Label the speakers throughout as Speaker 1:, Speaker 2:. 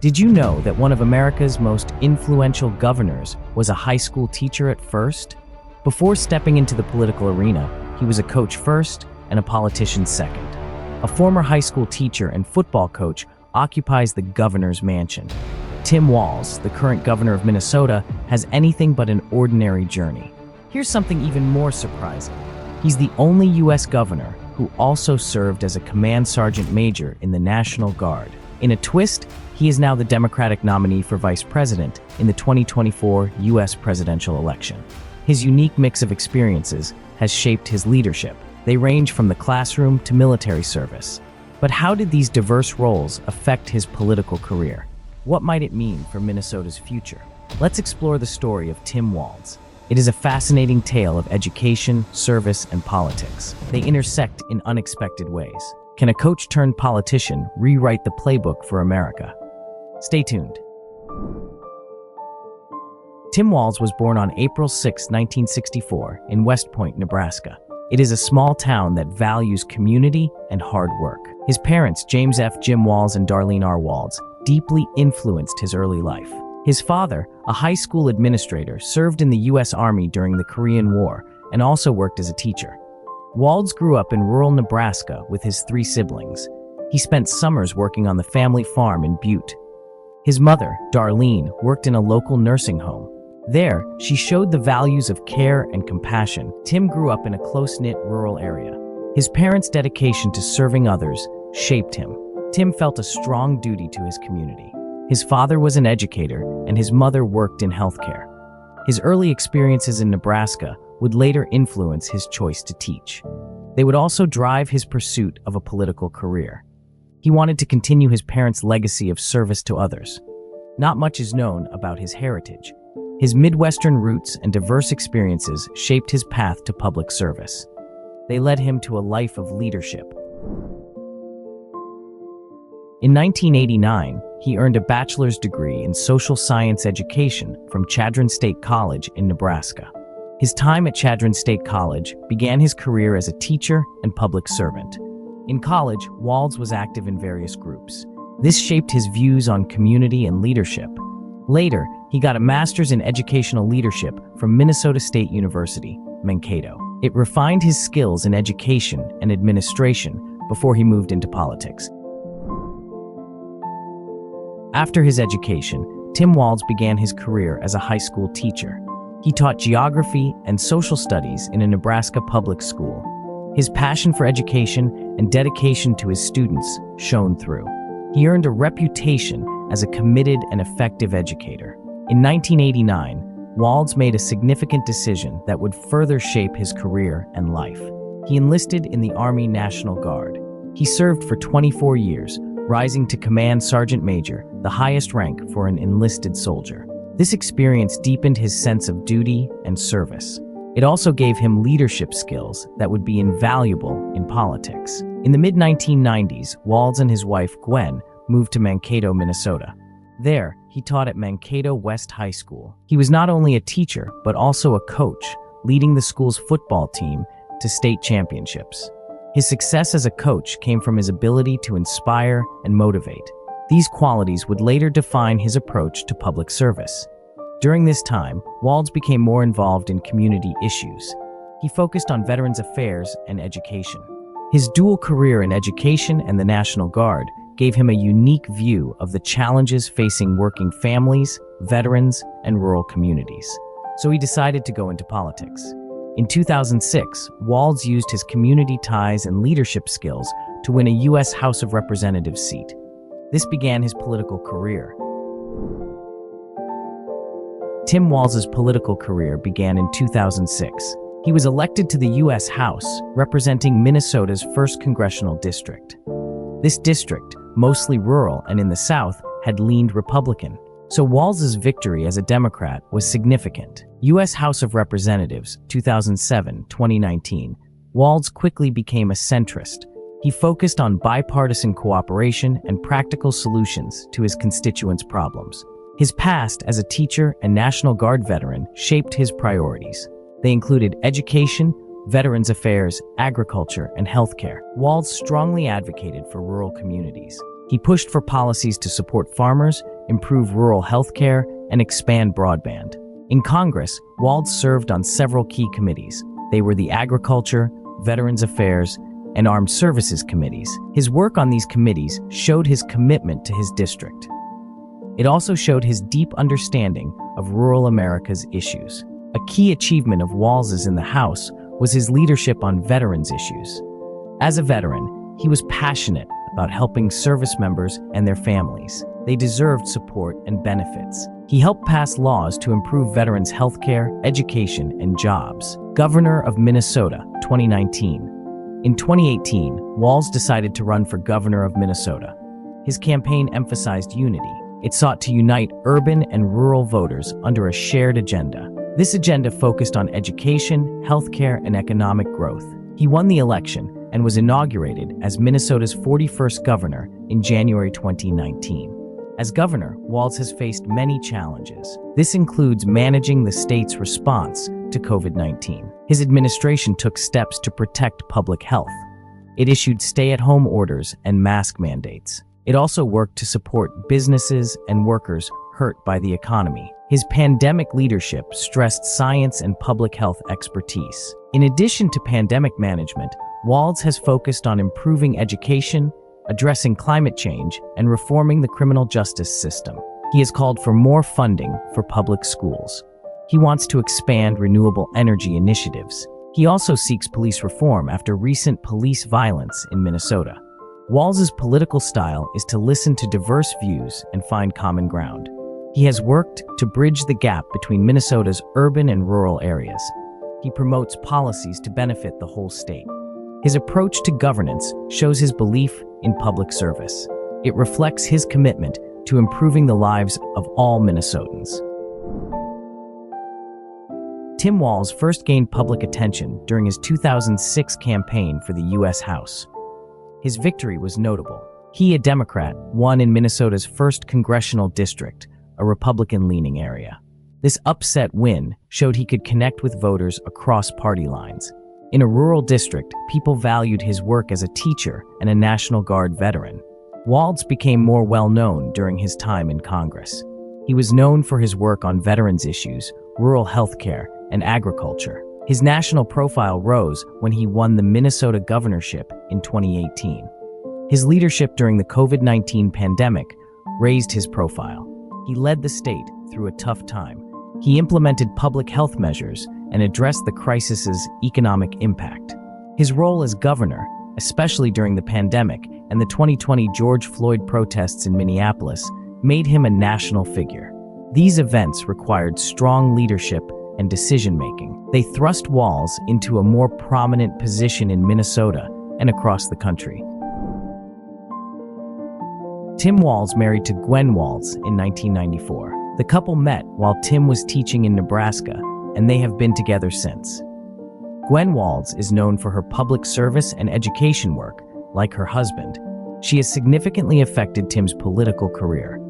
Speaker 1: Did you know that one of America's most influential governors was a high school teacher at first? Before stepping into the political arena, he was a coach first and a politician second. A former high school teacher and football coach occupies the governor's mansion. Tim Walz, the current governor of Minnesota, has anything but an ordinary journey. Here's something even more surprising. He's the only U.S. governor who also served as a command sergeant major in the National Guard. In a twist, he is now the Democratic nominee for vice president in the 2024 U.S. presidential election. His unique mix of experiences has shaped his leadership. They range from the classroom to military service. But how did these diverse roles affect his political career? What might it mean for Minnesota's future? Let's explore the story of Tim Walz. It is a fascinating tale of education, service, and politics. They intersect in unexpected ways. Can a coach-turned-politician rewrite the playbook for America? Stay tuned. Tim Walz was born on April 6, 1964, in West Point, Nebraska. It is a small town that values community and hard work. His parents, James F. Jim Walz and Darlene R. Walz, deeply influenced his early life. His father, a high school administrator, served in the U.S. Army during the Korean War and also worked as a teacher. Walz grew up in rural Nebraska with his 3 siblings. He spent summers working on the family farm in Butte. His mother, Darlene, worked in a local nursing home. There, she showed the values of care and compassion. Tim grew up in a close-knit rural area. His parents' dedication to serving others shaped him. Tim felt a strong duty to his community. His father was an educator, and his mother worked in healthcare. His early experiences in Nebraska would later influence his choice to teach. They would also drive his pursuit of a political career. He wanted to continue his parents' legacy of service to others. Not much is known about his heritage. His Midwestern roots and diverse experiences shaped his path to public service. They led him to a life of leadership. In 1989, he earned a bachelor's degree in social science education from Chadron State College in Nebraska. His time at Chadron State College began his career as a teacher and public servant. In college, Walz was active in various groups. This shaped his views on community and leadership. Later, he got a master's in educational leadership from Minnesota State University, Mankato. It refined his skills in education and administration before he moved into politics. After his education, Tim Walz began his career as a high school teacher. He taught geography and social studies in a Nebraska public school. His passion for education and dedication to his students shone through. He earned a reputation as a committed and effective educator. In 1989, Walz made a significant decision that would further shape his career and life. He enlisted in the Army National Guard. He served for 24 years, rising to Command Sergeant Major, the highest rank for an enlisted soldier. This experience deepened his sense of duty and service. It also gave him leadership skills that would be invaluable in politics. In the mid-1990s, Walz and his wife, Gwen, moved to Mankato, Minnesota. There, he taught at Mankato West High School. He was not only a teacher, but also a coach, leading the school's football team to state championships. His success as a coach came from his ability to inspire and motivate. These qualities would later define his approach to public service. During this time, Walz became more involved in community issues. He focused on veterans affairs and education. His dual career in education and the National Guard gave him a unique view of the challenges facing working families, veterans, and rural communities. So he decided to go into politics. In 2006, Walz used his community ties and leadership skills to win a U.S. House of Representatives seat. This began his political career. Tim Walz's political career began in 2006. He was elected to the U.S. House, representing Minnesota's 1st Congressional District. This district, mostly rural and in the South, had leaned Republican. So Walz's victory as a Democrat was significant. U.S. House of Representatives, 2007-2019, Walz quickly became a centrist. He focused on bipartisan cooperation and practical solutions to his constituents' problems. His past as a teacher and National Guard veteran shaped his priorities. They included education, veterans affairs, agriculture, and healthcare. Walz strongly advocated for rural communities. He pushed for policies to support farmers, improve rural healthcare, and expand broadband. In Congress, Walz served on several key committees. They were the Agriculture, Veterans Affairs, and Armed Services committees. His work on these committees showed his commitment to his district. It also showed his deep understanding of rural America's issues. A key achievement of Walz's in the House was his leadership on veterans issues. As a veteran, he was passionate about helping service members and their families. They deserved support and benefits. He helped pass laws to improve veterans' healthcare, education, and jobs. Governor of Minnesota, 2019. In 2018, Walz decided to run for governor of Minnesota. His campaign emphasized unity. It sought to unite urban and rural voters under a shared agenda. This agenda focused on education, healthcare, and economic growth. He won the election and was inaugurated as Minnesota's 41st governor in January 2019. As governor, Walz has faced many challenges. This includes managing the state's response to COVID-19. His administration took steps to protect public health. It issued stay-at-home orders and mask mandates. It also worked to support businesses and workers hurt by the economy. His pandemic leadership stressed science and public health expertise. In addition to pandemic management, Walz has focused on improving education, addressing climate change, and reforming the criminal justice system. He has called for more funding for public schools. He wants to expand renewable energy initiatives. He also seeks police reform after recent police violence in Minnesota. Walz's political style is to listen to diverse views and find common ground. He has worked to bridge the gap between Minnesota's urban and rural areas. He promotes policies to benefit the whole state. His approach to governance shows his belief in public service. It reflects his commitment to improving the lives of all Minnesotans. Tim Walz first gained public attention during his 2006 campaign for the U.S. House. His victory was notable. He, a Democrat, won in Minnesota's 1st congressional district, a Republican-leaning area. This upset win showed he could connect with voters across party lines. In a rural district, people valued his work as a teacher and a National Guard veteran. Walz became more well-known during his time in Congress. He was known for his work on veterans issues, rural healthcare, and agriculture. His national profile rose when he won the Minnesota governorship in 2018. His leadership during the COVID-19 pandemic raised his profile. He led the state through a tough time. He implemented public health measures and addressed the crisis's economic impact. His role as governor, especially during the pandemic and the 2020 George Floyd protests in Minneapolis, made him a national figure. These events required strong leadership and decision-making. They thrust Walz into a more prominent position in Minnesota and across the country. Tim Walz married to Gwen Walz in 1994. The couple met while Tim was teaching in Nebraska, and they have been together since. Gwen Walz is known for her public service and education work. Like her husband, she has significantly affected Tim's political career.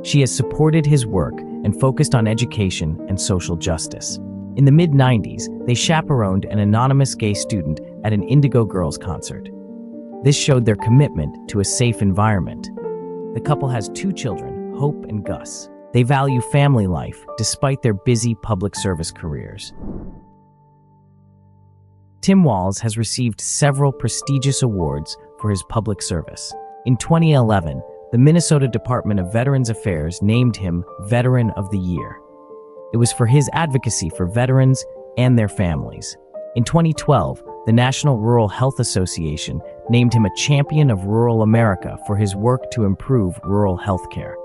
Speaker 1: She has supported his work and focused on education and social justice. In the mid-90s, they chaperoned an anonymous gay student at an Indigo Girls concert. This showed their commitment to a safe environment. The couple has 2 children, Hope and Gus. They value family life despite their busy public service careers. Tim Walz has received several prestigious awards for his public service. In 2011, the Minnesota Department of Veterans Affairs named him Veteran of the Year. It was for his advocacy for veterans and their families. In 2012, the National Rural Health Association named him a Champion of Rural America for his work to improve rural health care.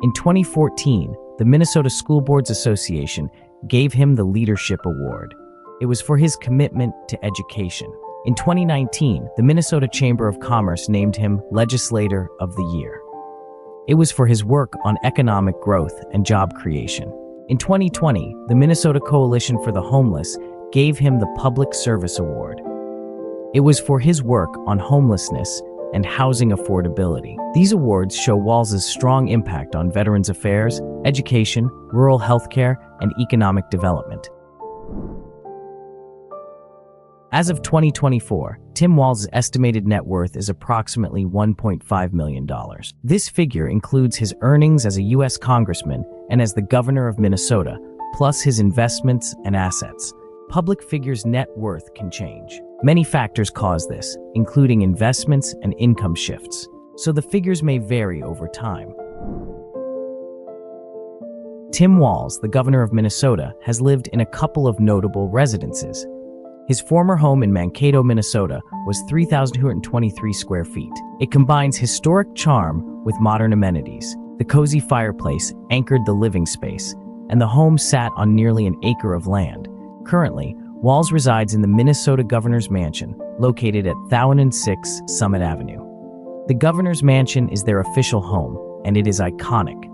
Speaker 1: In 2014, the Minnesota School Boards Association gave him the Leadership Award. It was for his commitment to education. In 2019, the Minnesota Chamber of Commerce named him Legislator of the Year. It was for his work on economic growth and job creation. In 2020, the Minnesota Coalition for the Homeless gave him the Public Service Award. It was for his work on homelessness and housing affordability. These awards show Walz's strong impact on veterans affairs, education, rural healthcare, and economic development. As of 2024, Tim Walz's estimated net worth is approximately $1.5 million. This figure includes his earnings as a U.S. congressman and as the governor of Minnesota, plus his investments and assets. Public figures' net worth can change. Many factors cause this, including investments and income shifts, so the figures may vary over time. Tim Walz, the governor of Minnesota, has lived in a couple of notable residences. His former home in Mankato, Minnesota, was 3,223 square feet. It combines historic charm with modern amenities. The cozy fireplace anchored the living space, and the home sat on nearly an acre of land. Currently, Walz resides in the Minnesota Governor's Mansion, located at 1006 Summit Avenue. The Governor's Mansion is their official home, and it is iconic.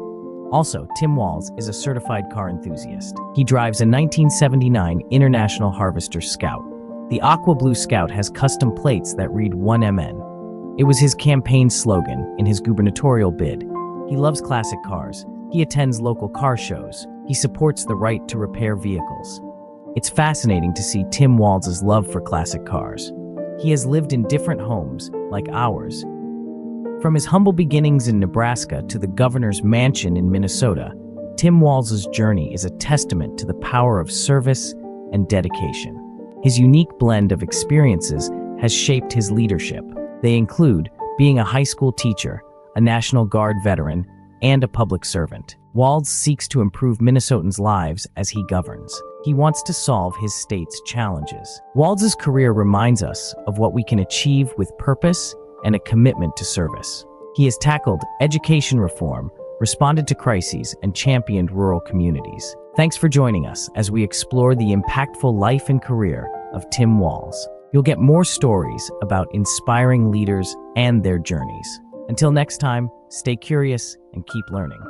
Speaker 1: Also, Tim Walz is a certified car enthusiast. He drives a 1979 International Harvester Scout. The Aqua Blue Scout has custom plates that read 1MN. It was his campaign slogan in his gubernatorial bid. He loves classic cars. He attends local car shows. He supports the right to repair vehicles. It's fascinating to see Tim Walz's love for classic cars. He has lived in different homes, like ours. From his humble beginnings in Nebraska to the governor's mansion in Minnesota, Tim Walz's journey is a testament to the power of service and dedication. His unique blend of experiences has shaped his leadership. They include being a high school teacher, a National Guard veteran, and a public servant. Walz seeks to improve Minnesotans' lives as he governs. He wants to solve his state's challenges. Walz's career reminds us of what we can achieve with purpose and a commitment to service. He has tackled education reform, responded to crises, and championed rural communities. Thanks for joining us as we explore the impactful life and career of Tim Walz. You'll get more stories about inspiring leaders and their journeys. Until next time, stay curious and keep learning.